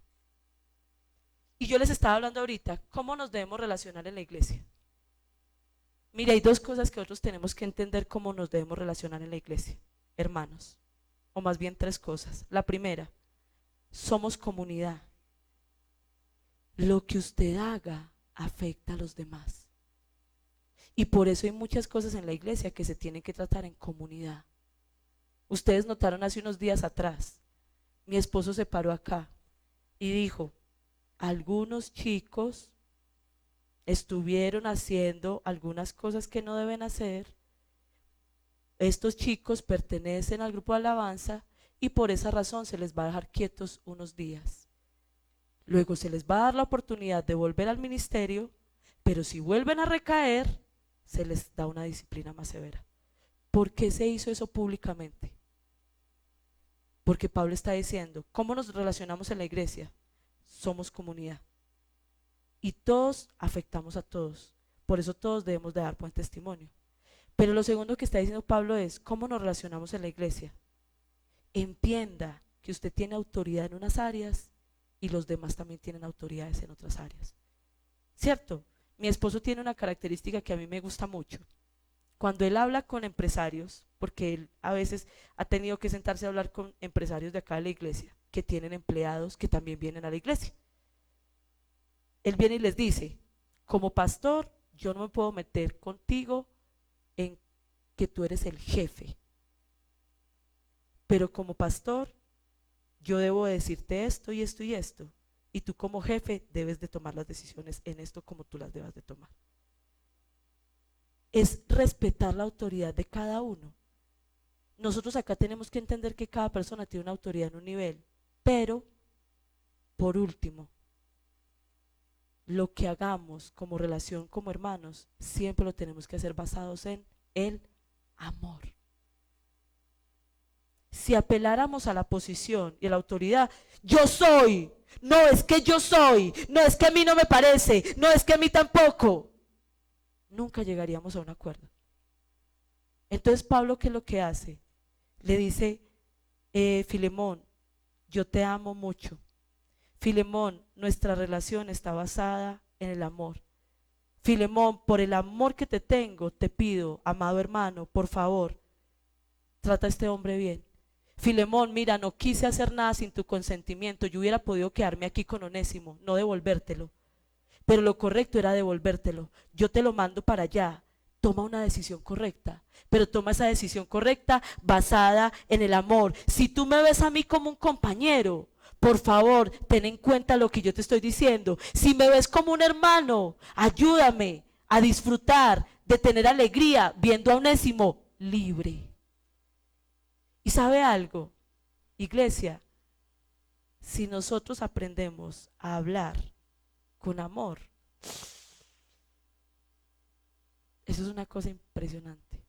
Y yo les estaba hablando ahorita, ¿cómo nos debemos relacionar en la iglesia? Mira, hay dos cosas que nosotros tenemos que entender cómo nos debemos relacionar en la iglesia, hermanos, o más bien tres cosas. La primera, somos comunidad. Lo que usted haga afecta a los demás. Y por eso hay muchas cosas en la iglesia que se tienen que tratar en comunidad. Ustedes notaron hace unos días atrás, mi esposo se paró acá y dijo, algunos chicos estuvieron haciendo algunas cosas que no deben hacer. Estos chicos pertenecen al grupo de alabanza y por esa razón se les va a dejar quietos unos días. Luego se les va a dar la oportunidad de volver al ministerio, pero si vuelven a recaer, se les da una disciplina más severa. ¿Por qué se hizo eso públicamente? Porque Pablo está diciendo, ¿cómo nos relacionamos en la iglesia? Somos comunidad. Y todos afectamos a todos. Por eso todos debemos de dar buen testimonio. Pero lo segundo que está diciendo Pablo es, ¿cómo nos relacionamos en la iglesia? Entienda que usted tiene autoridad en unas áreas y los demás también tienen autoridades en otras áreas. ¿Cierto? Mi esposo tiene una característica que a mí me gusta mucho. Cuando él habla con empresarios, porque él a veces ha tenido que sentarse a hablar con empresarios de acá de la iglesia, que tienen empleados que también vienen a la iglesia. Él viene y les dice, como pastor, yo no me puedo meter contigo en que tú eres el jefe, pero como pastor, yo debo decirte esto y esto y esto, y tú como jefe debes de tomar las decisiones en esto como tú las debas de tomar. Es respetar la autoridad de cada uno. Nosotros acá tenemos que entender que cada persona tiene una autoridad en un nivel, pero, por último, lo que hagamos como relación, como hermanos, siempre lo tenemos que hacer basados en el amor. Si apeláramos a la posición y a la autoridad, yo soy, no es que yo soy, no es que a mí no me parece, no es que a mí tampoco, nunca llegaríamos a un acuerdo. Entonces Pablo, ¿qué es lo que hace? Le dice, Filemón, yo te amo mucho. Filemón, nuestra relación está basada en el amor. Filemón, por el amor que te tengo, te pido, amado hermano, por favor, trata a este hombre bien. Filemón, mira, no quise hacer nada sin tu consentimiento. Yo hubiera podido quedarme aquí con Onésimo, no devolvértelo. Pero lo correcto era devolvértelo. Yo te lo mando para allá, toma una decisión correcta, pero toma esa decisión correcta basada en el amor. Si tú me ves a mí como un compañero, por favor, ten en cuenta lo que yo te estoy diciendo. Si me ves como un hermano, ayúdame a disfrutar de tener alegría viendo a Onésimo libre. ¿Y sabe algo, iglesia? Si nosotros aprendemos a hablar con amor, eso es una cosa impresionante.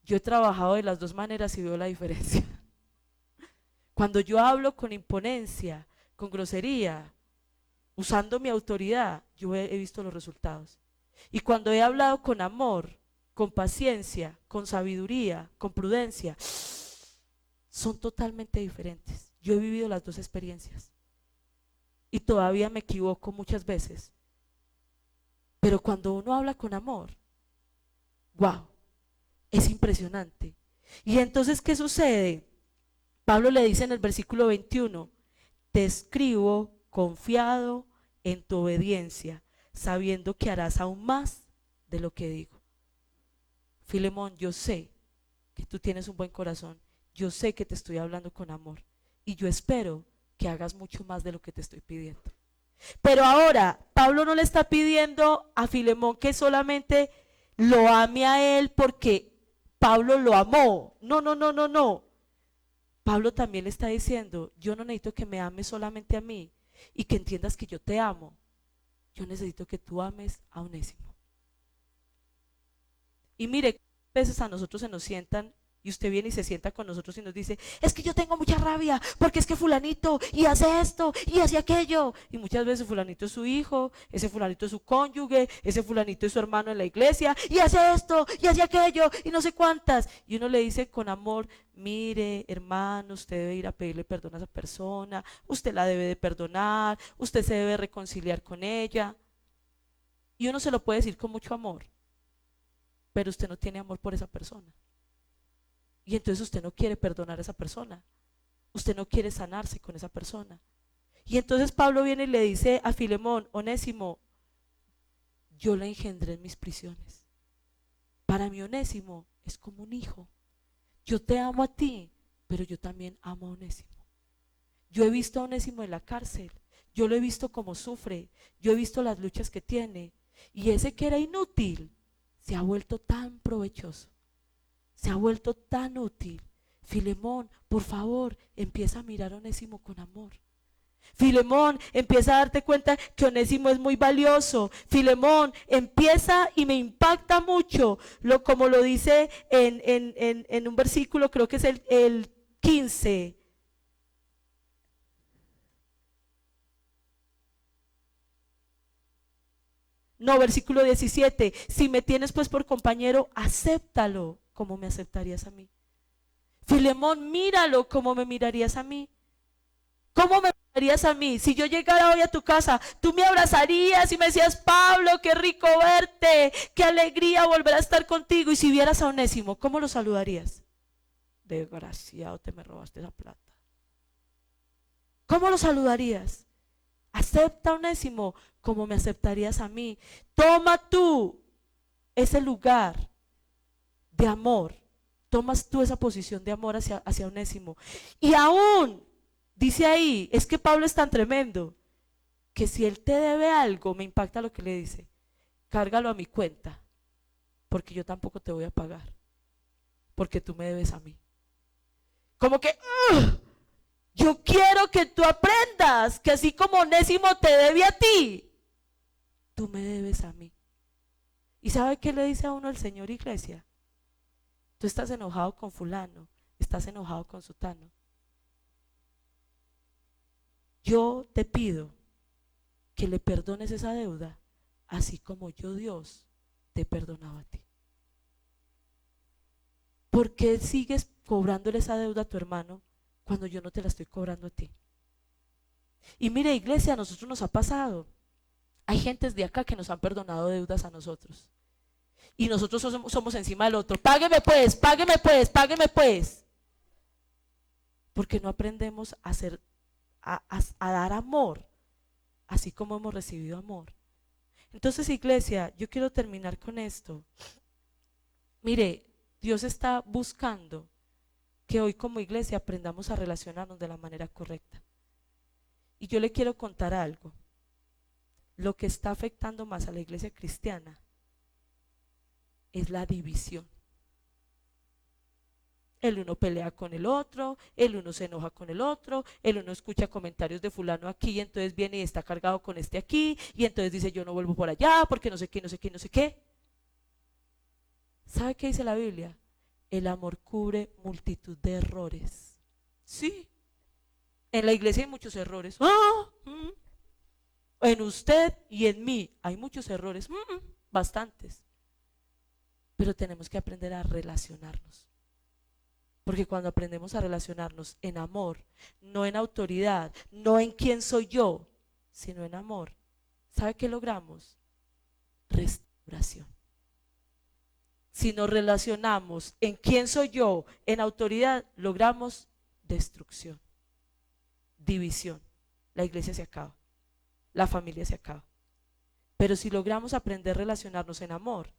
Yo he trabajado de las dos maneras y veo la diferencia. Cuando yo hablo con imponencia, con grosería, usando mi autoridad, yo he visto los resultados. Y cuando he hablado con amor, con paciencia, con sabiduría, con prudencia, son totalmente diferentes. Yo he vivido las dos experiencias y todavía me equivoco muchas veces. Pero cuando uno habla con amor, wow, es impresionante. Y entonces, ¿qué sucede? Pablo le dice en el versículo 21, te escribo confiado en tu obediencia, sabiendo que harás aún más de lo que digo. Filemón, yo sé que tú tienes un buen corazón, yo sé que te estoy hablando con amor y yo espero que hagas mucho más de lo que te estoy pidiendo. Pero ahora, Pablo no le está pidiendo a Filemón que solamente lo ame a él porque Pablo lo amó. No, no, no, no, no. Pablo también le está diciendo, yo no necesito que me ames solamente a mí y que entiendas que yo te amo. Yo necesito que tú ames a Onésimo. Y mire, a veces a nosotros se nos sientan y usted viene y se sienta con nosotros y nos dice, es que yo tengo mucha rabia porque es que fulanito y hace esto y hace aquello. Y muchas veces fulanito es su hijo, ese fulanito es su cónyuge, ese fulanito es su hermano en la iglesia y hace esto y hace aquello y no sé cuántas. Y uno le dice con amor, mire hermano, usted debe ir a pedirle perdón a esa persona, usted la debe de perdonar, usted se debe reconciliar con ella. Y uno se lo puede decir con mucho amor, pero usted no tiene amor por esa persona. Y entonces usted no quiere perdonar a esa persona, usted no quiere sanarse con esa persona. Y entonces Pablo viene y le dice a Filemón, Onésimo, yo le engendré en mis prisiones. Para mí Onésimo es como un hijo. Yo te amo a ti, pero yo también amo a Onésimo. Yo he visto a Onésimo en la cárcel, yo lo he visto cómo sufre, yo he visto las luchas que tiene. Y ese que era inútil se ha vuelto tan provechoso. Se ha vuelto tan útil. Filemón, por favor, empieza a mirar a Onésimo con amor. Filemón, empieza a darte cuenta que Onésimo es muy valioso. Filemón, empieza y me impacta mucho, como lo dice en un versículo, creo que es el 15. No, versículo 17. Si me tienes pues por compañero, acéptalo como me aceptarías a mí. Filemón, míralo como me mirarías a mí. ¿Cómo me mirarías a mí? Si yo llegara hoy a tu casa, tú me abrazarías y me decías, Pablo, qué rico verte, qué alegría volver a estar contigo. Y si vieras a Onésimo, ¿cómo lo saludarías? Desgraciado, te me robaste esa plata. ¿Cómo lo saludarías? Acepta a Onésimo como me aceptarías a mí. Toma tú ese lugar de amor. Tomas tú esa posición de amor hacia Onésimo. Y aún, dice ahí, es que Pablo es tan tremendo, que si él te debe algo, me impacta lo que le dice, cárgalo a mi cuenta, porque yo tampoco te voy a pagar, porque tú me debes a mí. Como que, yo quiero que tú aprendas que así como Onésimo te debe a ti, tú me debes a mí. ¿Y sabe qué le dice a uno el Señor, iglesia? Tú estás enojado con fulano, estás enojado con sutano. Yo te pido que le perdones esa deuda, así como yo, Dios, te he perdonado a ti. ¿Por qué sigues cobrándole esa deuda a tu hermano cuando yo no te la estoy cobrando a ti? Y mire, iglesia, a nosotros nos ha pasado. Hay gentes de acá que nos han perdonado deudas a nosotros. Y nosotros somos encima del otro. Págueme pues, págueme pues, págueme pues. Porque no aprendemos a dar amor, así como hemos recibido amor. Entonces, iglesia, yo quiero terminar con esto. Mire, Dios está buscando que hoy como iglesia aprendamos a relacionarnos de la manera correcta. Y yo le quiero contar algo. Lo que está afectando más a la iglesia cristiana es la división. El uno pelea con el otro, el uno se enoja con el otro, el uno escucha comentarios de fulano aquí y entonces viene y está cargado con este aquí y entonces dice yo no vuelvo por allá porque no sé qué, no sé qué, no sé qué. ¿Sabe qué dice la Biblia? El amor cubre multitud de errores. Sí, en la iglesia hay muchos errores. En usted y en mí hay muchos errores, bastantes. Pero tenemos que aprender a relacionarnos. Porque cuando aprendemos a relacionarnos en amor, no en autoridad, no en quién soy yo, sino en amor, ¿sabe qué logramos? Restauración. Si nos relacionamos en quién soy yo, en autoridad, logramos destrucción, división. La iglesia se acaba, la familia se acaba. Pero si logramos aprender a relacionarnos en amor,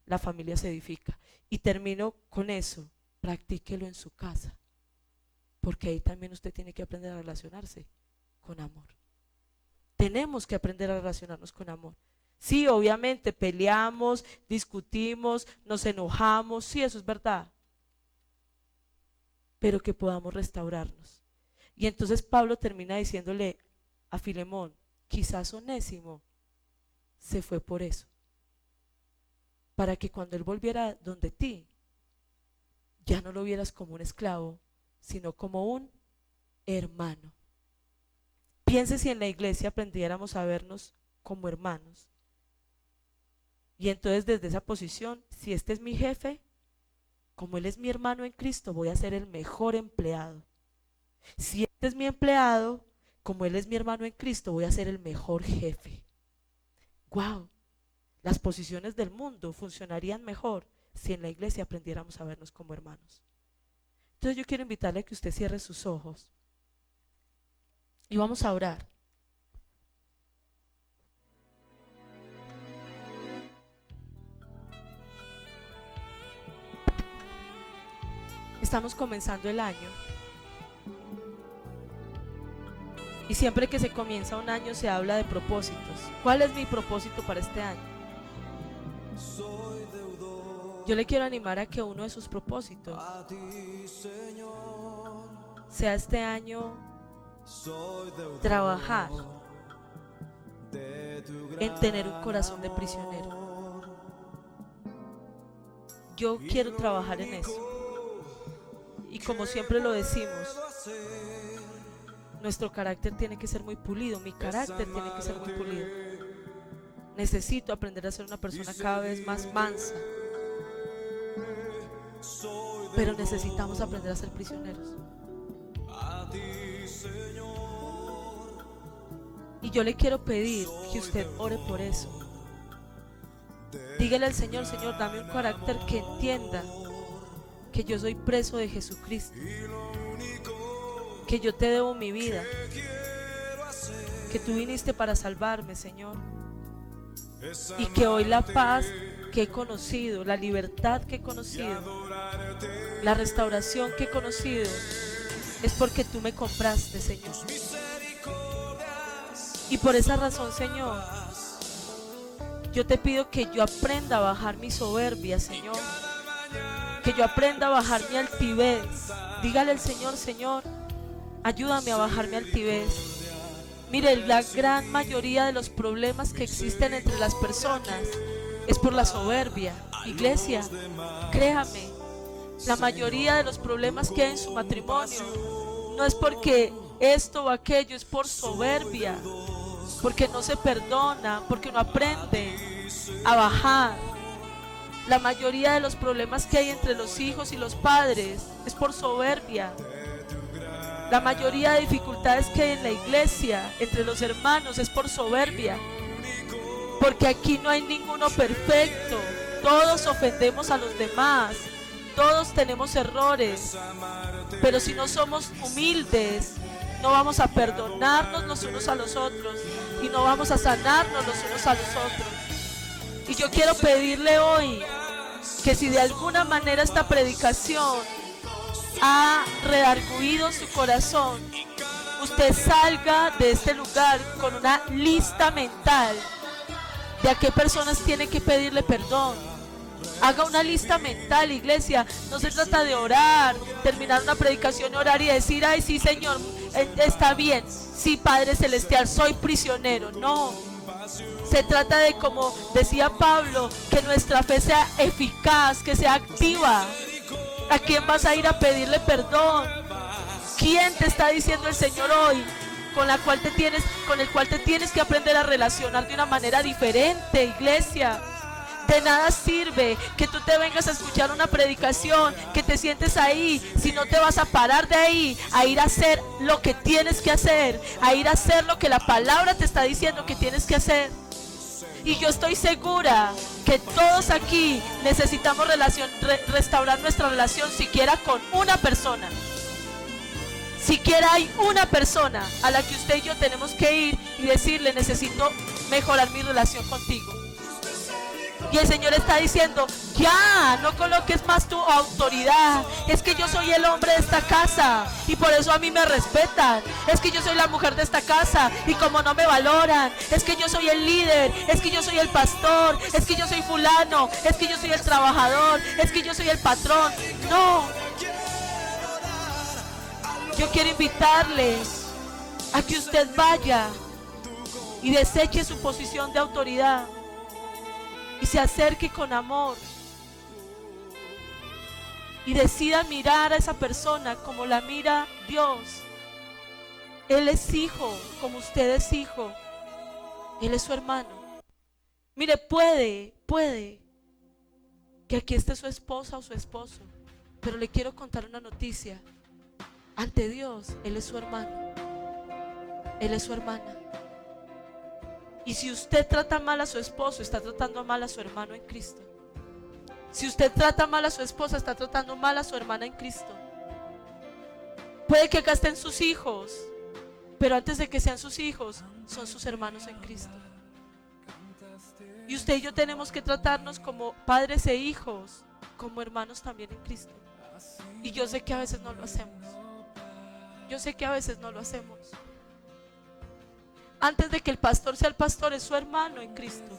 la familia se edifica. Y termino con eso. Practíquelo en su casa, porque ahí también usted tiene que aprender a relacionarse con amor. Tenemos que aprender a relacionarnos con amor. Sí, obviamente peleamos, discutimos, nos enojamos, sí, eso es verdad, pero que podamos restaurarnos. Y entonces Pablo termina diciéndole a Filemón, quizás Onésimo se fue por eso, para que cuando él volviera donde ti, ya no lo vieras como un esclavo, sino como un hermano. Piense si en la iglesia aprendiéramos a vernos como hermanos. Y entonces desde esa posición, si este es mi jefe, como él es mi hermano en Cristo, voy a ser el mejor empleado. Si este es mi empleado, como él es mi hermano en Cristo, voy a ser el mejor jefe. ¡Wow! Las posiciones del mundo funcionarían mejor si en la iglesia aprendiéramos a vernos como hermanos. Entonces yo quiero invitarle a que usted cierre sus ojos y vamos a orar. Estamos comenzando el año y siempre que se comienza un año se habla de propósitos. ¿Cuál es mi propósito para este año? Yo le quiero animar a que uno de sus propósitos sea este año trabajar en tener un corazón de prisionero. Yo quiero trabajar en eso. Y como siempre lo decimos, nuestro carácter tiene que ser muy pulido, mi carácter tiene que ser muy pulido. Necesito aprender a ser una persona cada vez más mansa. Pero necesitamos aprender a ser prisioneros. Y yo le quiero pedir que usted ore por eso. Dígale al Señor, Señor, dame un carácter que entienda que yo soy preso de Jesucristo, que yo te debo mi vida, que tú viniste para salvarme, Señor, y que hoy la paz que he conocido, la libertad que he conocido, la restauración que he conocido, es porque tú me compraste, Señor. Y por esa razón, Señor, yo te pido que yo aprenda a bajar mi soberbia, Señor, que yo aprenda a bajar mi altivez. Dígale al Señor, Señor, ayúdame a bajar mi altivez. Mire, la gran mayoría de los problemas que existen entre las personas es por la soberbia. Iglesia, créame, la mayoría de los problemas que hay en su matrimonio no es porque esto o aquello, es por soberbia, porque no se perdona, porque no aprende a bajar. La mayoría de los problemas que hay entre los hijos y los padres es por soberbia. La mayoría de dificultades que hay en la iglesia entre los hermanos es por soberbia. Porque aquí no hay ninguno perfecto. Todos ofendemos a los demás. Todos tenemos errores. Pero si no somos humildes, no vamos a perdonarnos los unos a los otros y no vamos a sanarnos los unos a los otros. Y yo quiero pedirle hoy que si de alguna manera esta predicación ha redarguido su corazón, usted salga de este lugar con una lista mental de a qué personas tiene que pedirle perdón. Haga una lista mental, iglesia. No se trata de orar, terminar una predicación, orar y decir: ay, sí, Señor, está bien, sí, Padre Celestial, soy prisionero. No, se trata de, como decía Pablo, que nuestra fe sea eficaz, que sea activa. ¿A quién vas a ir a pedirle perdón? ¿Quién te está diciendo el Señor hoy? Con el cual te tienes que aprender a relacionar de una manera diferente, iglesia. De nada sirve que tú te vengas a escuchar una predicación, que te sientes ahí, si no te vas a parar de ahí, a ir a hacer lo que tienes que hacer, a ir a hacer lo que la palabra te está diciendo que tienes que hacer. Y yo estoy segura que todos aquí necesitamos restaurar nuestra relación, siquiera con una persona. Siquiera hay una persona a la que usted y yo tenemos que ir y decirle: necesito mejorar mi relación contigo. Y el Señor está diciendo: ya, no coloques más tu autoridad. Es que yo soy el hombre de esta casa y por eso a mí me respetan. Es que yo soy la mujer de esta casa y como no me valoran. Es que yo soy el líder, es que yo soy el pastor, es que yo soy fulano, es que yo soy el trabajador, es que yo soy el patrón. No, yo quiero invitarles a que usted vaya y deseche su posición de autoridad y se acerque con amor y decida mirar a esa persona como la mira Dios. Él es hijo, como usted es hijo. Él es su hermano. Mire, puede que aquí esté su esposa o su esposo, pero le quiero contar una noticia. Ante Dios, Él es su hermano. Él es su hermana. Y si usted trata mal a su esposo, está tratando mal a su hermano en Cristo. Si usted trata mal a su esposa, está tratando mal a su hermana en Cristo. Puede que acá estén sus hijos, pero antes de que sean sus hijos, son sus hermanos en Cristo. Y usted y yo tenemos que tratarnos como padres e hijos, como hermanos también en Cristo. Y yo sé que a veces no lo hacemos. Yo sé que a veces no lo hacemos. Antes de que el pastor sea el pastor, es su hermano en Cristo.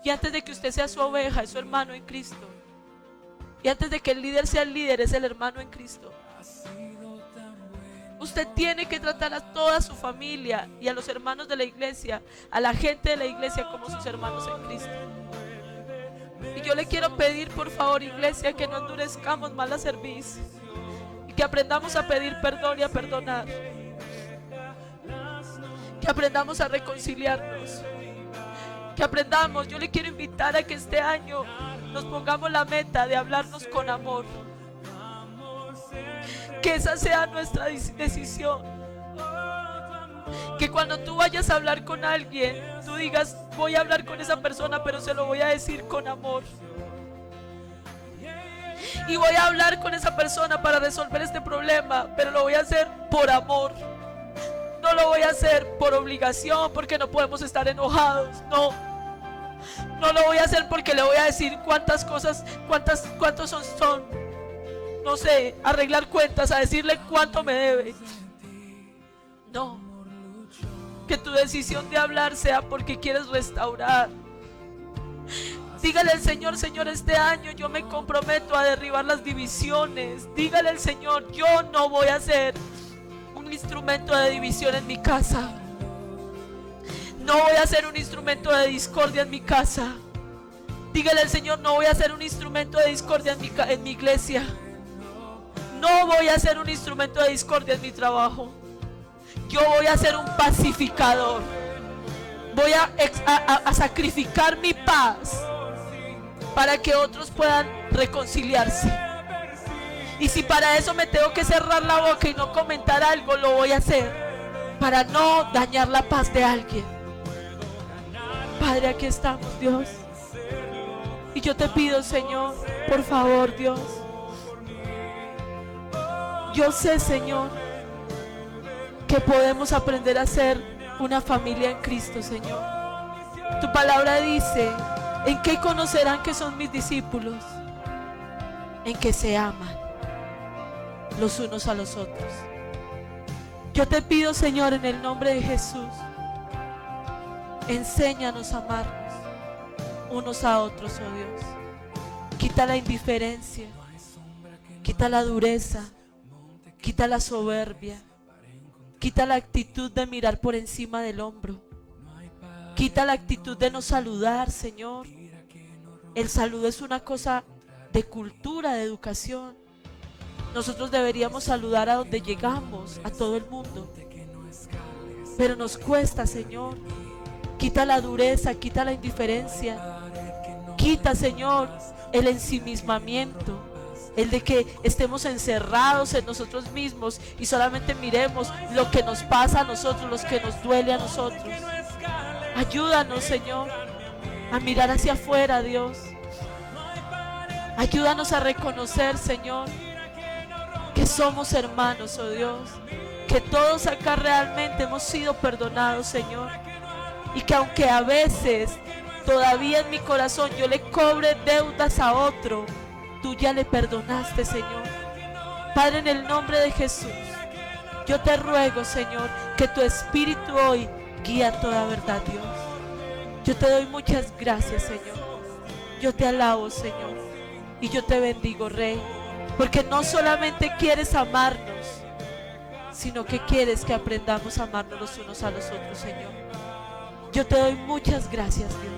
Y antes de que usted sea su oveja, es su hermano en Cristo. Y antes de que el líder sea el líder, es el hermano en Cristo. Usted tiene que tratar a toda su familia y a los hermanos de la iglesia, a la gente de la iglesia, como sus hermanos en Cristo. Y yo le quiero pedir, por favor, iglesia, que no endurezcamos más la cerviz y que aprendamos a pedir perdón y a perdonar. Que aprendamos a reconciliarnos. Que aprendamos, yo le quiero invitar a que este año nos pongamos la meta de hablarnos con amor. Que esa sea nuestra decisión. Que cuando tú vayas a hablar con alguien, tú digas: voy a hablar con esa persona, pero se lo voy a decir con amor. Y voy a hablar con esa persona para resolver este problema, pero lo voy a hacer por amor. No lo voy a hacer por obligación, porque no podemos estar enojados. No lo voy a hacer porque le voy a decir cuántas cosas, cuántos son, no sé, arreglar cuentas, a decirle cuánto me debe. No. Que tu decisión de hablar sea porque quieres restaurar. Dígale al Señor: Señor, este año yo me comprometo a derribar las divisiones. Dígale al Señor: yo no voy a ser un instrumento de división en mi casa. No voy a ser un instrumento de discordia en mi casa. Dígale al Señor: no voy a ser un instrumento de discordia en mi iglesia. No voy a ser un instrumento de discordia en mi trabajo. Yo voy a ser un pacificador. Voy a sacrificar mi paz para que otros puedan reconciliarse. Y si para eso me tengo que cerrar la boca y no comentar algo, lo voy a hacer para no dañar la paz de alguien. Padre, aquí estamos, Dios. Y yo te pido, Señor, por favor, Dios. Yo sé, Señor, que podemos aprender a ser una familia en Cristo, Señor. Tu palabra dice ¿En qué conocerán que son mis discípulos? En que se aman los unos a los otros. Yo te pido, Señor, en el nombre de Jesús, enséñanos a amarnos unos a otros, oh Dios. Quita la indiferencia, quita la dureza, quita la soberbia, quita la actitud de mirar por encima del hombro, quita la actitud de no saludar, Señor. El saludo es una cosa de cultura, de educación. Nosotros deberíamos saludar a donde llegamos, a todo el mundo, pero nos cuesta, Señor. Quita la dureza, quita la indiferencia, quita, Señor, el ensimismamiento, el de que estemos encerrados en nosotros mismos y solamente miremos lo que nos pasa a nosotros, lo que nos duele a nosotros. Ayúdanos, Señor, a mirar hacia afuera, Dios. Ayúdanos a reconocer, Señor, que somos hermanos, oh Dios, que todos acá realmente hemos sido perdonados, Señor, y que aunque a veces todavía en mi corazón yo le cobre deudas a otro, tú ya le perdonaste, Señor. Padre, en el nombre de Jesús, yo te ruego, Señor, que tu Espíritu hoy guía toda verdad, Dios. Yo te doy muchas gracias, Señor. Yo te alabo, Señor, y yo te bendigo, Rey, porque no solamente quieres amarnos, sino que quieres que aprendamos a amarnos los unos a los otros, Señor. Yo te doy muchas gracias, Dios,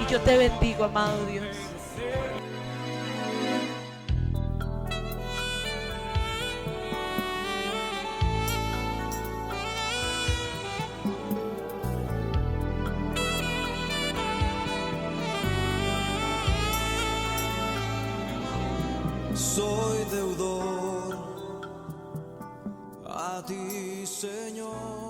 y yo te bendigo, amado Dios. Soy deudor a ti, Señor.